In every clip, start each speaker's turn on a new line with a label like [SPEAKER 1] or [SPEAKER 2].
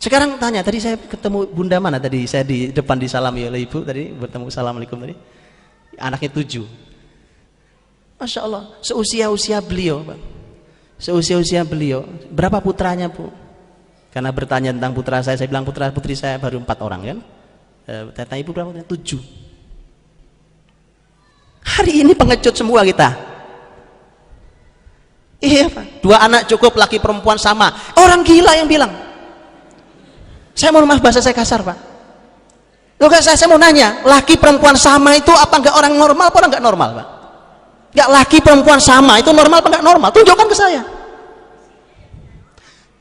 [SPEAKER 1] Sekarang tanya, tadi saya ketemu bunda mana tadi? Saya di depan disalami oleh ibu tadi, bertemu assalamualaikum tadi. Anaknya 7. Masya Allah, seusia-usia beliau, Pak. Seusia-usia beliau. Berapa putranya, Bu? Karena bertanya tentang putra saya bilang putra putri saya baru 4 orang kan. Tanya ibu berapa? 7. Hari ini pengecut semua kita. Iya, Pak. 2 anak cukup, laki perempuan sama. Orang gila yang bilang. Saya mohon maaf bahasa saya kasar, Pak. Loh, saya mau nanya, laki perempuan sama itu apa enggak orang normal apa enggak normal, Pak? Enggak, laki perempuan sama itu normal apa enggak normal? Tunjukkan ke saya.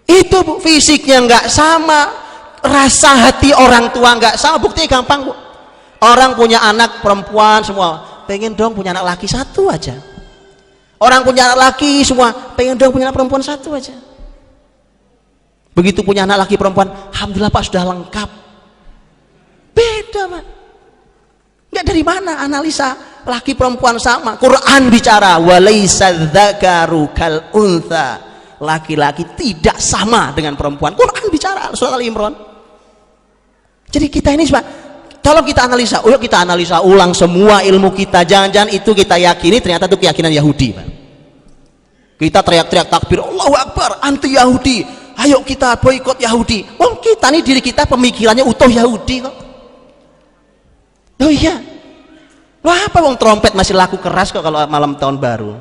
[SPEAKER 1] Itu, Bu, fisiknya enggak sama, rasa hati orang tua enggak sama. Buktinya gampang, Bu. Orang punya anak perempuan semua, pengen dong punya anak laki 1 aja. Orang punya anak laki semua, pengen dong punya anak perempuan 1 aja. Begitu punya anak laki perempuan, alhamdulillah Pak sudah lengkap. Beda, Pak. Enggak, dari mana analisa laki perempuan sama? Quran bicara walaisa dzakaru kal untha. Laki-laki tidak sama dengan perempuan. Quran bicara surat Al-Imran. Jadi kita ini, Pak, tolong kita analisa. Yuk kita analisa ulang semua ilmu kita. Jangan-jangan itu kita yakini ternyata itu keyakinan Yahudi, Pak. Kita teriak-teriak takbir Allahu Akbar anti Yahudi. Ayo kita boikot Yahudi. Wong kita nih diri kita pemikirannya utuh Yahudi kok. Oh iya. Loh apa wong trompet masih laku keras kok kalau malam tahun baru?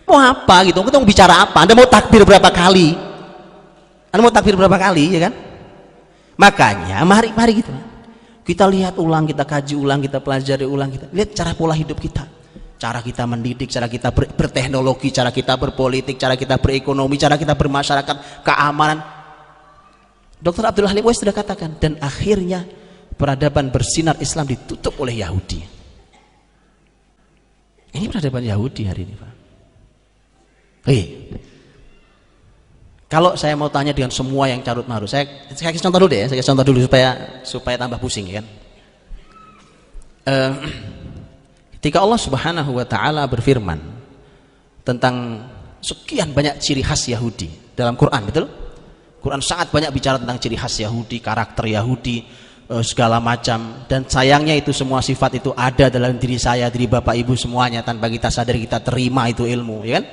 [SPEAKER 1] Mau apa gitu? Kita mau bicara apa? Anda mau takbir berapa kali? Anda mau takbir berapa kali, ya kan? Makanya mari gitu. Kita lihat ulang, kita kaji ulang, kita pelajari ulang, kita lihat cara pola hidup kita. Cara kita mendidik, cara kita berteknologi, cara kita berpolitik, cara kita berekonomi, cara kita bermasyarakat, keamanan. Dr. Abdul Halim Uwais sudah katakan, dan akhirnya peradaban bersinar Islam ditutup oleh Yahudi. Ini peradaban Yahudi hari ini, Pak. Kalau saya mau tanya dengan semua yang carut marut, saya kasih contoh dulu deh, saya kasih contoh dulu supaya tambah pusing, ya kan? Ketika Allah Subhanahu wa taala berfirman tentang sekian banyak ciri khas Yahudi dalam Quran, betul? Quran sangat banyak bicara tentang ciri khas Yahudi, karakter Yahudi, segala macam, dan sayangnya itu semua sifat itu ada dalam diri saya, diri Bapak Ibu semuanya, tanpa kita sadari kita terima itu ilmu, ya kan?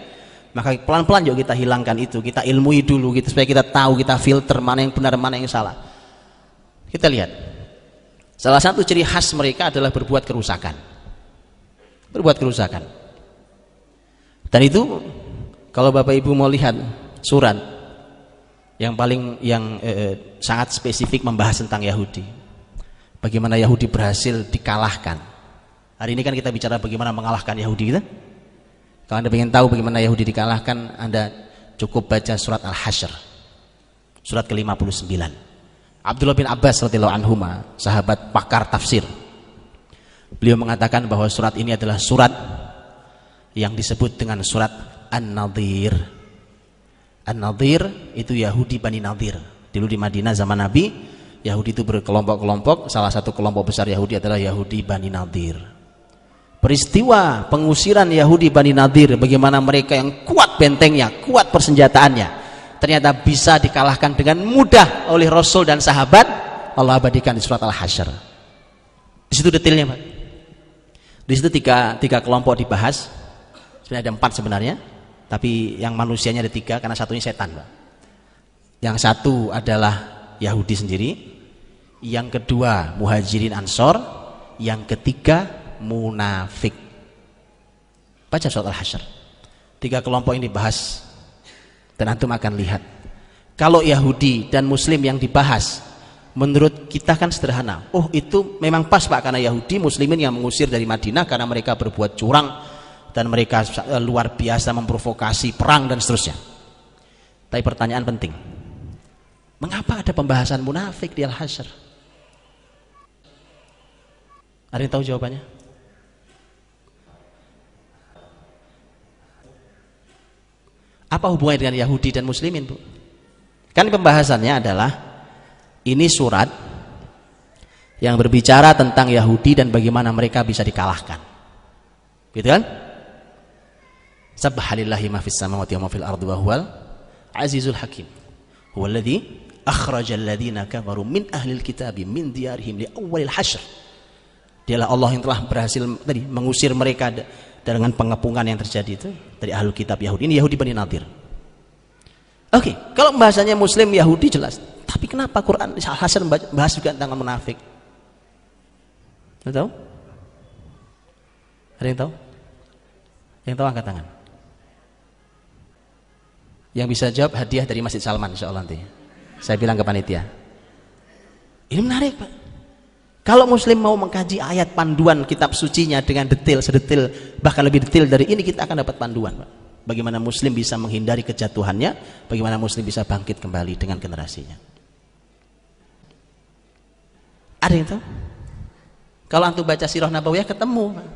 [SPEAKER 1] Maka pelan-pelan yuk kita hilangkan itu, kita ilmui dulu gitu supaya kita tahu, kita filter mana yang benar, mana yang salah. Kita lihat. Salah satu ciri khas mereka adalah berbuat kerusakan. Berbuat kerusakan. Dan itu kalau Bapak Ibu mau lihat surat yang sangat spesifik membahas tentang Yahudi, bagaimana Yahudi berhasil dikalahkan. Hari ini kan kita bicara bagaimana mengalahkan Yahudi, gitu. Kalau Anda ingin tahu bagaimana Yahudi dikalahkan, Anda cukup baca surat Al-Hasyr, surat ke-59. Abdullah bin Abbas radhiyallahu anhuma, sahabat pakar tafsir, beliau mengatakan bahwa surat ini adalah surat yang disebut dengan surat An-Nadhir. An-Nadhir itu Yahudi Bani Nadhir. Dulu di Madinah zaman Nabi, Yahudi itu berkelompok-kelompok. Salah satu kelompok besar Yahudi adalah Yahudi Bani Nadhir. Peristiwa pengusiran Yahudi Bani Nadhir, bagaimana mereka yang kuat bentengnya, kuat persenjataannya, ternyata bisa dikalahkan dengan mudah oleh Rasul dan sahabat, Allah abadikan di surat Al-Hasyr. Di situ detailnya, Pak. Di situ tiga kelompok dibahas. Sebenarnya ada 4 sebenarnya, tapi yang manusianya ada 3 karena satunya setan, Pak. Yang satu adalah Yahudi sendiri, yang kedua Muhajirin Ansor, yang ketiga munafik. Baca surat Al-Hasyr. 3 kelompok ini dibahas, dan antum akan lihat kalau Yahudi dan Muslim yang dibahas menurut kita kan sederhana. Oh, itu memang pas, Pak, karena Yahudi Muslimin yang mengusir dari Madinah karena mereka berbuat curang dan mereka luar biasa memprovokasi perang dan seterusnya. Tapi pertanyaan penting, mengapa ada pembahasan munafik di Al-Hasyr? Ada yang tahu jawabannya? Apa hubungannya dengan Yahudi dan Muslimin, Bu? Kan pembahasannya adalah ini surat yang berbicara tentang Yahudi dan bagaimana mereka bisa dikalahkan, gitu kan? Subhanallahi ma fis samawati wa ma fil ardi wa huwal azizul hakim. Huwallazi akhrajal ladzina kafaru min ahlil kitabi min diyarihim li awwalil hasyr. Dialah Allah yang telah berhasil tadi mengusir mereka dengan pengepungan yang terjadi itu dari ahlul kitab Yahudi. Ini Yahudi Bani Nadir. Oke, kalau bahasanya Muslim Yahudi jelas. Tapi kenapa Quran Hasyr bahas juga tentang munafik? Tahu? Ada yang tahu? Yang tahu angkat tangan. Yang bisa jawab hadiah dari Masjid Salman insyaallah nanti. Saya bilang ke panitia. Ini menarik, Pak. Kalau Muslim mau mengkaji ayat panduan kitab sucinya dengan detail, sedetail, bahkan lebih detail dari ini, kita akan dapat panduan, Pak. Bagaimana Muslim bisa menghindari kejatuhannya, bagaimana Muslim bisa bangkit kembali dengan generasinya. Ada yang tahu? Kalau antum baca Sirah Nabawiyah ketemu, Pak.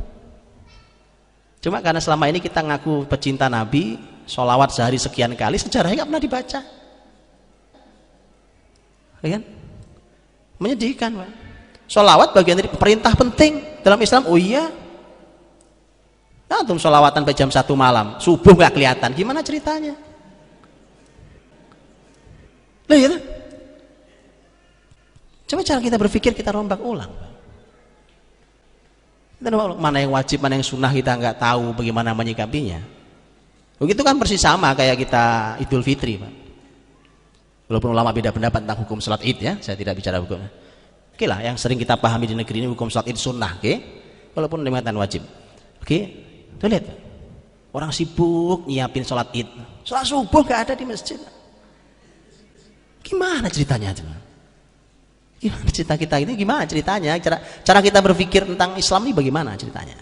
[SPEAKER 1] Cuma karena selama ini kita ngaku pecinta Nabi, sholawat sehari sekian kali, sejarahnya nggak pernah dibaca. Ya kan? Menyedihkan, Pak. Sholawat bagian dari perintah penting dalam Islam. Oh iya, nah, antum sholawatan sampai jam 1 malam, subuh nggak kelihatan, gimana ceritanya? Lah ya, coba cara kita berpikir kita rombak ulang. Dan mana yang wajib, mana yang sunnah kita nggak tahu bagaimana menyikapinya. Begitu kan persis sama kayak kita Idul Fitri, Pak. Walaupun ulama beda pendapat tentang hukum sholat Id ya, saya tidak bicara hukumnya. Oke lah, yang sering kita pahami di negeri ini hukum sholat Id sunnah, oke? Walaupun limitan wajib. Oke, tuh lihat, orang sibuk nyiapin sholat Id, sholat subuh gak ada di masjid. Gimana ceritanya? Gimana cerita kita ini? Gimana ceritanya? Cara kita berpikir tentang Islam ini bagaimana ceritanya?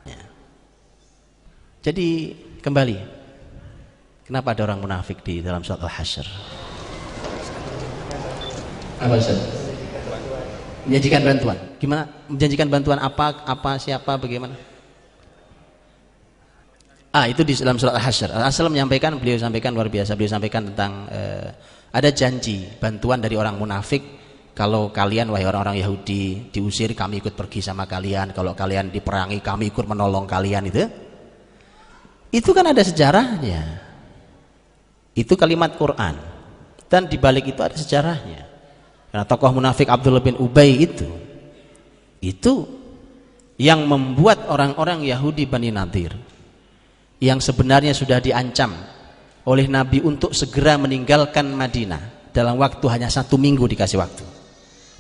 [SPEAKER 1] Ya. Jadi kembali, kenapa ada orang munafik di dalam surat Al-Hasyr? Apa Ustaz? Menjanjikan bantuan. Gimana? Menjanjikan bantuan apa, siapa, bagaimana? Itu di dalam surat Al-Hasyr. Al-Hasyr beliau sampaikan luar biasa. Beliau sampaikan tentang ada janji bantuan dari orang munafik. Kalau kalian wahai orang-orang Yahudi diusir, kami ikut pergi sama kalian. Kalau kalian diperangi, kami ikut menolong kalian itu. Itu kan ada sejarahnya. Itu kalimat Quran. Dan dibalik itu ada sejarahnya. Karena tokoh munafik Abdullah bin Ubay itu yang membuat orang-orang Yahudi Bani Nadir yang sebenarnya sudah diancam oleh Nabi untuk segera meninggalkan Madinah dalam waktu hanya 1 minggu dikasih waktu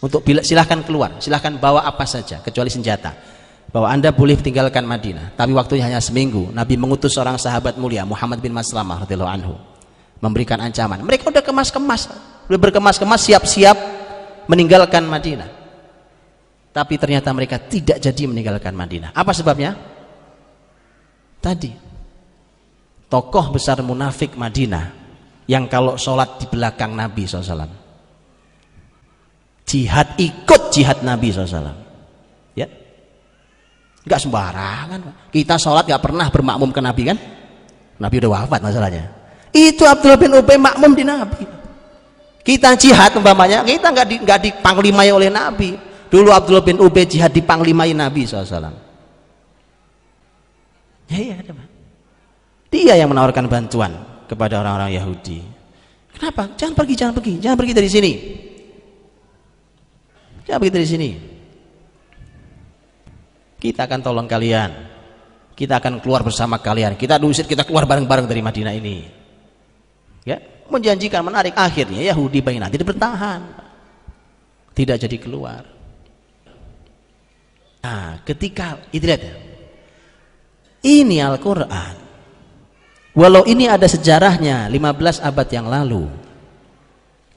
[SPEAKER 1] untuk silahkan keluar, silahkan bawa apa saja kecuali senjata, bahwa Anda boleh tinggalkan Madinah, tapi waktunya hanya seminggu. Nabi mengutus seorang sahabat mulia Muhammad bin Maslamah radhiyallahu anhu memberikan ancaman. Mereka udah kemas-kemas, udah berkemas-kemas, siap-siap meninggalkan Madinah, tapi ternyata mereka tidak jadi meninggalkan Madinah. Apa sebabnya? Tadi tokoh besar munafik Madinah yang kalau sholat di belakang Nabi SAW, ikut jihad Nabi SAW, ya, nggak sembarangan. Kita sholat nggak pernah bermakmum ke Nabi kan? Nabi udah wafat masalahnya. Itu Abdullah bin Ubay makmum di Nabi. Kita jihad umpamanya, kita nggak dipanglimai oleh Nabi. Dulu Abdullah bin Ubay jihad dipanglimai Nabi SAW. Ya, ada Pak. Dia yang menawarkan bantuan kepada orang-orang Yahudi. Kenapa? Jangan pergi dari sini. Jangan pergi dari sini. Kita akan tolong kalian. Kita akan keluar bersama kalian. Kita diusir, kita keluar bareng-bareng dari Madinah ini. Ya, menjanjikan, menarik. Akhirnya Yahudi Bani Nadir bertahan, tidak jadi keluar. Nah, ketika itu lihat, ini Al-Quran, walau ini ada sejarahnya 15 abad yang lalu,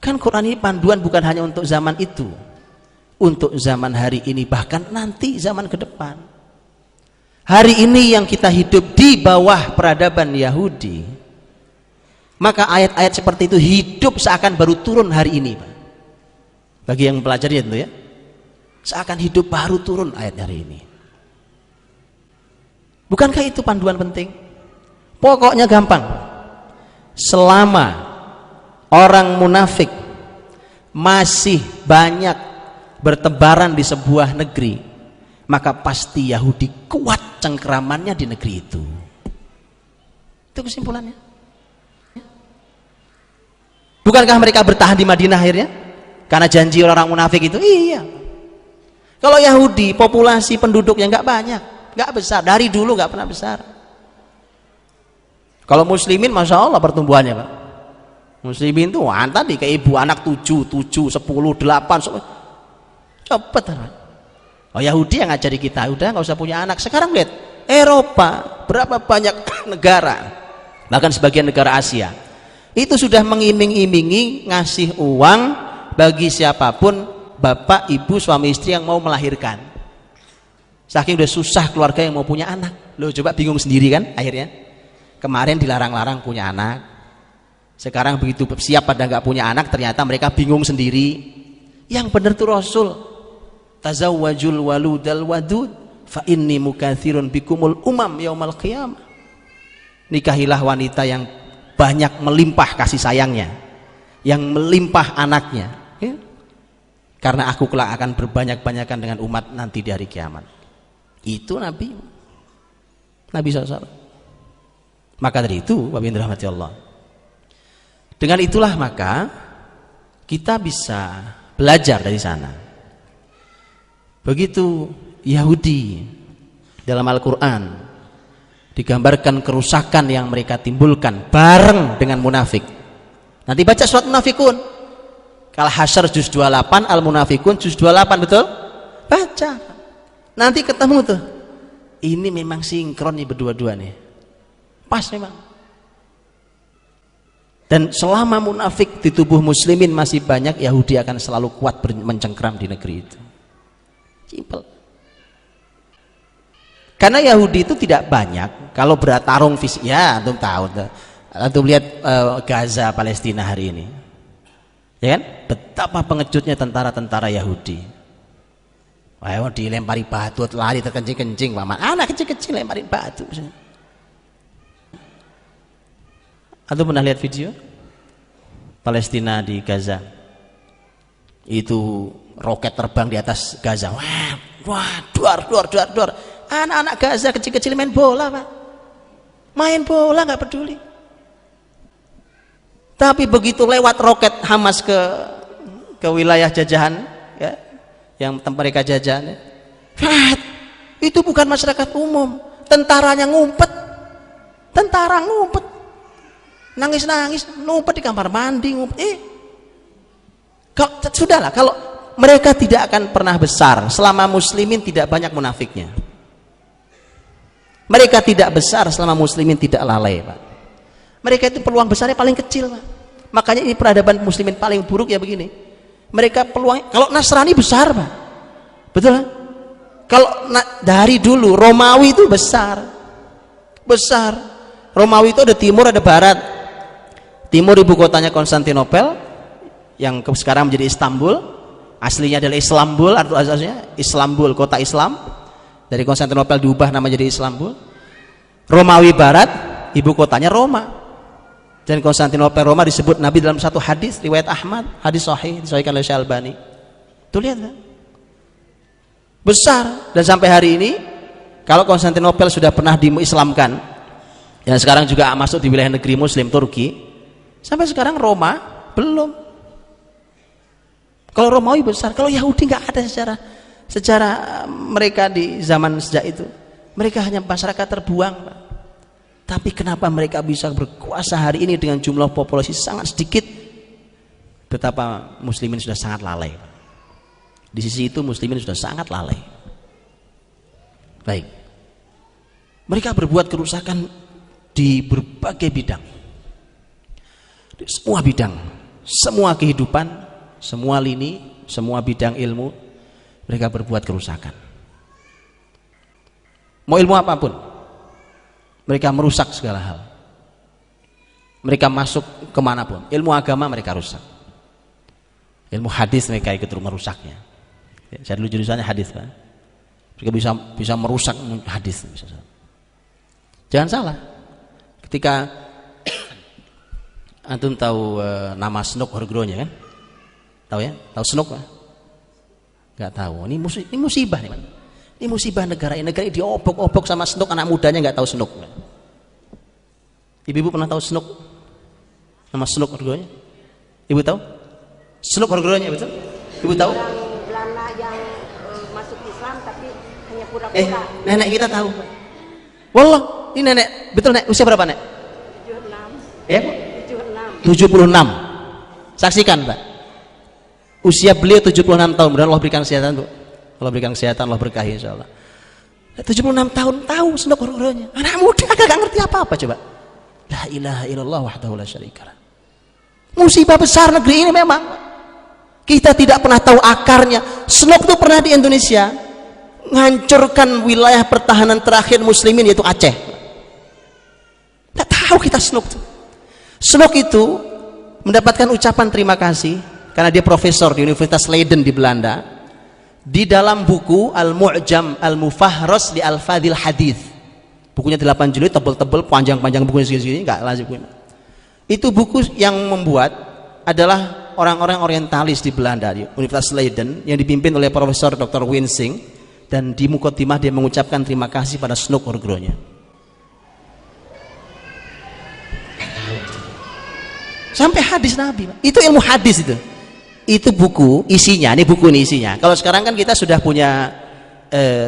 [SPEAKER 1] kan Quran ini panduan bukan hanya untuk zaman itu, untuk zaman hari ini, bahkan nanti zaman ke depan. Hari ini yang kita hidup di bawah peradaban Yahudi, maka ayat-ayat seperti itu hidup seakan baru turun hari ini, Pak. Bagi yang mempelajari itu ya, seakan hidup baru turun ayat hari ini. Bukankah itu panduan penting? Pokoknya gampang. Selama orang munafik masih banyak bertebaran di sebuah negeri, maka pasti Yahudi kuat cengkeramannya di negeri itu. Itu kesimpulannya. Bukankah mereka bertahan di Madinah akhirnya? Karena janji orang-orang munafik itu? Iya. Kalau Yahudi, populasi penduduknya nggak banyak, nggak besar. Dari dulu nggak pernah besar. Kalau muslimin, Masya Allah pertumbuhannya, Pak. Muslimin tuh tadi kayak ibu anak 7, 10, 8, cepet. Oh, Yahudi yang ngajari kita, udah nggak usah punya anak. Sekarang lihat, Eropa, berapa banyak negara, bahkan sebagian negara Asia, itu sudah mengiming-imingi ngasih uang bagi siapapun, bapak, ibu, suami istri yang mau melahirkan. Saking udah susah keluarga yang mau punya anak. Loh, coba bingung sendiri kan akhirnya. Kemarin dilarang-larang punya anak, sekarang begitu siap pada nggak punya anak, ternyata mereka bingung sendiri. Yang benar tuh Rasul, tazawwajul waludal wadud fa inni mukatsirun bikumul umam yaumal qiyamah. Nikahilah wanita yang banyak melimpah kasih sayangnya, yang melimpah anaknya, ya? Karena aku kelak akan berbanyak-banyakan dengan umat nanti di hari kiamat. Itu Nabi SAW. Maka dari itu, Bapak Ibu rahmati Allah, dengan itulah maka kita bisa belajar dari sana. Begitu Yahudi dalam Al-Quran digambarkan kerusakan yang mereka timbulkan bareng dengan munafik. Nanti baca surat Munafikun, Al-Hasyr juz 28, Al-Munafikun juz 28, betul? Baca, nanti ketemu tuh. Ini memang sinkron nih berdua-dua nih, pas memang. Dan selama munafik di tubuh muslimin masih banyak, Yahudi akan selalu kuat mencengkram di negeri itu. Simple. Karena Yahudi itu tidak banyak kalau bertarung fisik. Ya, antum tahu, antum lihat Gaza Palestina hari ini, ya kan? Betapa pengejutnya tentara-tentara Yahudi. Wah, dilempari batu, lari terkencing-kencing, paman. Anak kecil-kecil lemparin batu. Antum pernah lihat video Palestina di Gaza? Itu roket terbang di atas Gaza. Wah, duar. Anak-anak Gaza kecil-kecil main bola, Pak. Main bola nggak peduli. Tapi begitu lewat roket Hamas ke wilayah jajahan, ya, yang mereka jajahan, itu bukan masyarakat umum. Tentaranya ngumpet. Tentara ngumpet. Nangis-nangis, ngumpet di kamar mandi, ngumpet. Sudahlah, kalau mereka tidak akan pernah besar selama muslimin tidak banyak munafiknya. Mereka tidak besar selama muslimin tidak lalai, Pak. Mereka itu peluang besarnya paling kecil, Pak. Makanya ini peradaban muslimin paling buruk ya begini. Mereka peluang, kalau Nasrani besar, Pak. Betul kan? Kalau dari dulu Romawi itu besar. Romawi itu ada timur, ada barat. Timur ibu kotanya Konstantinopel, yang sekarang menjadi Istanbul. Aslinya adalah Islambul, atau asasnya Islambul, kota Islam. Dari Konstantinopel diubah nama jadi Islambul. Romawi barat, ibu kotanya Roma. Dan Konstantinopel Roma disebut Nabi dalam satu hadis riwayat Ahmad, hadis sahih disahihkan oleh Syalbani. Tuh lihat, kan? Besar. Dan sampai hari ini, kalau Konstantinopel sudah pernah diislamkan, yang sekarang juga masuk di wilayah negeri Muslim Turki, sampai sekarang Roma belum. Kalau Romawi besar, kalau Yahudi nggak ada secara mereka di zaman sejak itu. Mereka hanya masyarakat terbuang, Pak. Tapi kenapa mereka bisa berkuasa hari ini dengan jumlah populasi sangat sedikit? Betapa muslimin sudah sangat lalai. Di sisi itu muslimin sudah sangat lalai. Baik. Mereka berbuat kerusakan di berbagai bidang. Di semua bidang, semua kehidupan, semua lini, semua bidang ilmu, mereka berbuat kerusakan. Mau ilmu apapun, mereka merusak segala hal. Mereka masuk kemanapun, ilmu agama mereka rusak. Ilmu hadis mereka ikut merusaknya. Ya, saya dulu jurusannya hadis, Pak. Mereka bisa merusak hadis. Jangan salah. Ketika antum tahu nama Snook Horgronya kan? Tahu ya? Tahu Snook, Pak? Nggak tahu. Ini musibah nih, Pak. Ini musibah negara ini diobok-obok sama Snook, anak mudanya nggak tahu Snook. Ibu-ibu pernah tahu Snook? Nama Snook Horgronya? Ibu tahu? Seluk Horgronya betul? Ibu tahu?
[SPEAKER 2] Orang Belanda yang masuk Islam tapi hanya pura-pura.
[SPEAKER 1] Nenek kita tahu. Wallah, ini nenek, betul nek, usia berapa nek?
[SPEAKER 2] 76.
[SPEAKER 1] Ya?
[SPEAKER 2] 76.
[SPEAKER 1] 76. Saksikan, Pak. Usia beliau 76 tahun. Mudah-mudahan Allah berikan kesehatan, Bu. Allah berikan kesehatan, Allah berkahi insyaallah. 76 tahun tahu seluk Horgronya. Anak muda gak ngerti apa-apa coba. La ilaha illallah wahdahu la syarikalah. Musibah besar negeri ini memang. Kita tidak pernah tahu akarnya. Seluk itu pernah di Indonesia menghancurkan wilayah pertahanan terakhir muslimin yaitu Aceh. Tidak tahu kita Seluk itu. Seluk itu mendapatkan ucapan terima kasih karena dia profesor di Universitas Leiden di Belanda. Di dalam buku Al-Mu'jam Al-Mufahras li Al-Fadhil Hadith, bukunya 8 jilid, tebel-tebel, panjang-panjang, bukunya segini-segini, enggak lazim. Itu buku yang membuat adalah orang-orang orientalis di Belanda di Universitas Leiden yang dipimpin oleh Profesor Dr. Winsing, dan di mukaddimah dia mengucapkan terima kasih pada Seluk Horgronya. Sampai hadis Nabi, itu ilmu hadis itu buku isinya, ini buku ini isinya. Kalau sekarang kan kita sudah punya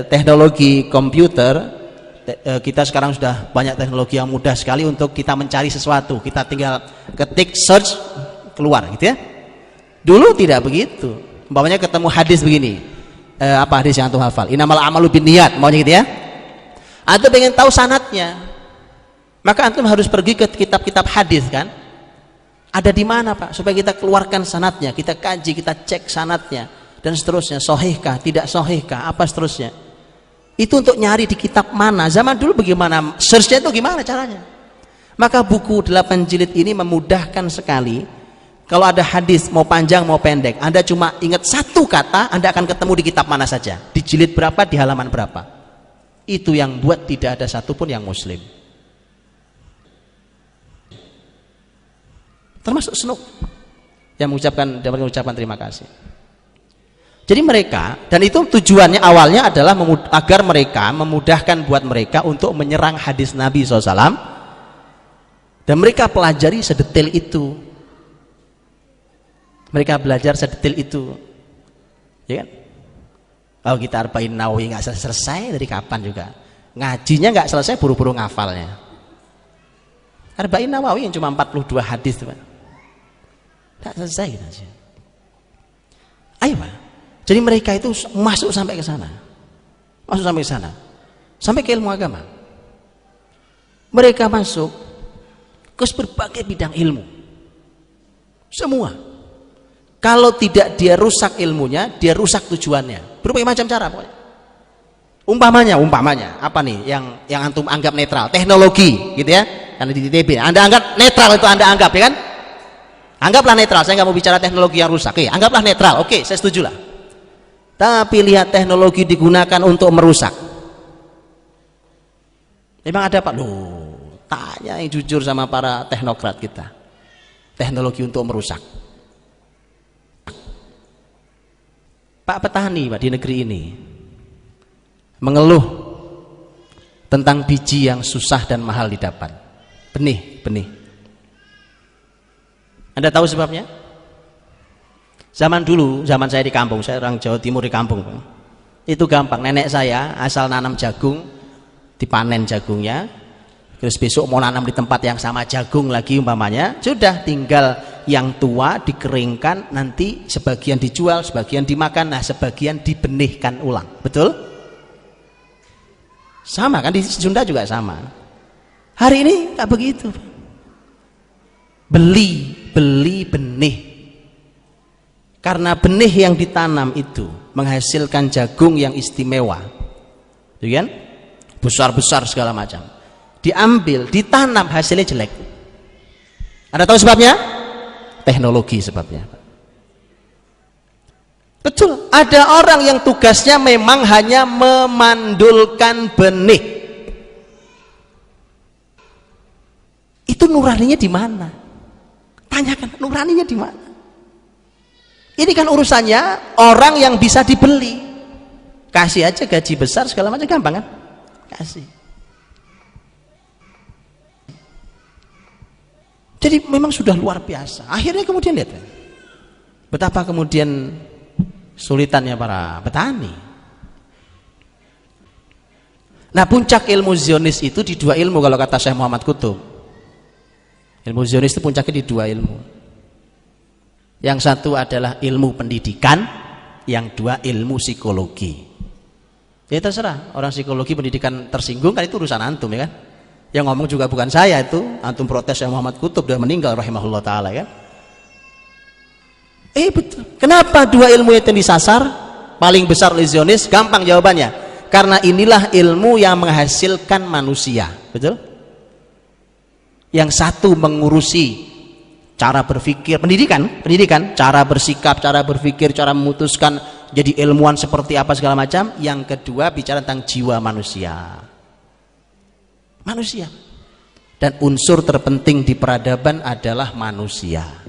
[SPEAKER 1] teknologi komputer, kita sekarang sudah banyak teknologi yang mudah sekali untuk kita mencari sesuatu. Kita tinggal ketik search keluar gitu ya. Dulu tidak begitu. Umpamanya ketemu hadis begini, apa hadis yang antum hafal? Innamal a'malu binniyat, maunya gitu ya. Antum pengen tahu sanadnya, maka antum harus pergi ke kitab-kitab hadis kan. Ada di mana Pak? Supaya kita keluarkan sanadnya, kita kaji, kita cek sanadnya dan seterusnya, sahihkah, tidak sahihkah, apa seterusnya. Itu untuk nyari di kitab mana. Zaman dulu bagaimana searchnya itu gimana caranya? Maka buku 8 jilid ini memudahkan sekali. Kalau ada hadis mau panjang mau pendek, Anda cuma ingat satu kata, Anda akan ketemu di kitab mana saja, di jilid berapa, di halaman berapa. Itu yang buat tidak ada satupun yang muslim, termasuk Seluk, yang mengucapkan terima kasih. Jadi mereka, dan itu tujuannya awalnya adalah agar mereka memudahkan buat mereka untuk menyerang hadis Nabi SAW, dan mereka pelajari sedetail itu. Mereka belajar sedetail itu, ya kan? Kalau kita Arba'in Nawawi nggak selesai dari kapan juga, ngajinya nggak selesai, buru-buru ngafalnya. Arba'in Nawawi yang cuma 42 hadis, Pak. Tak selesai gitu aja. Ayo Pak. Jadi mereka itu masuk sampai ke sana. Masuk sampai ke sana. Sampai ke ilmu agama. Mereka masuk ke berbagai bidang ilmu. Semua. Kalau tidak dia rusak ilmunya, dia rusak tujuannya. Berbagai macam cara pokoknya. Umpamanya apa nih yang antum anggap netral? Teknologi gitu ya. Karena di ITB Anda anggap netral, itu Anda anggap ya kan? Anggaplah netral, saya nggak mau bicara teknologi yang rusak. Oke, anggaplah netral. Oke, saya setuju lah. Tapi lihat teknologi digunakan untuk merusak. Memang ada Pak? Loh, tanya yang jujur sama para teknokrat kita. Teknologi untuk merusak. Pak petani Pak di negeri ini mengeluh tentang biji yang susah dan mahal didapat. Benih. Anda tahu sebabnya? Zaman dulu, zaman saya di kampung, saya orang Jawa Timur di kampung, itu gampang. Nenek saya asal nanam jagung, dipanen jagungnya, terus besok mau nanam di tempat yang sama jagung lagi umpamanya, sudah tinggal yang tua dikeringkan, nanti sebagian dijual, sebagian dimakan, nah sebagian dibenihkan ulang. Betul? Sama kan, di Sunda juga sama. Hari ini nggak begitu. Beli benih, karena benih yang ditanam itu menghasilkan jagung yang istimewa, gitu kan? Besar-besar segala macam, diambil, ditanam, hasilnya jelek. Anda tahu sebabnya? Teknologi sebabnya. Betul, ada orang yang tugasnya memang hanya memandulkan benih. Itu nuraninya di mana? Tanyakan nuraninya di mana. Ini kan urusannya orang yang bisa dibeli. Kasih aja gaji besar segala macam, gampang kan? Kasih. Jadi memang sudah luar biasa. Akhirnya kemudian lihat betapa kemudian sulitannya para petani. Nah, puncak ilmu Zionis itu di dua ilmu kalau kata Syekh Muhammad Qutb. Ilmu Zionis itu puncaknya di dua ilmu. Yang satu adalah ilmu pendidikan, yang dua ilmu psikologi. Ya terserah, orang psikologi pendidikan tersinggung kan itu urusan antum ya kan. Yang ngomong juga bukan saya itu, antum protes Syekh Muhammad Qutb sudah meninggal rahimahullah taala kan. Betul. Kenapa dua ilmu itu disasar? Paling besar oleh Zionis, gampang jawabannya. Karena inilah ilmu yang menghasilkan manusia, betul? Yang satu mengurusi cara berpikir, pendidikan, cara bersikap, cara berpikir, cara memutuskan jadi ilmuwan seperti apa segala macam. Yang kedua bicara tentang jiwa manusia. Dan unsur terpenting di peradaban adalah manusia.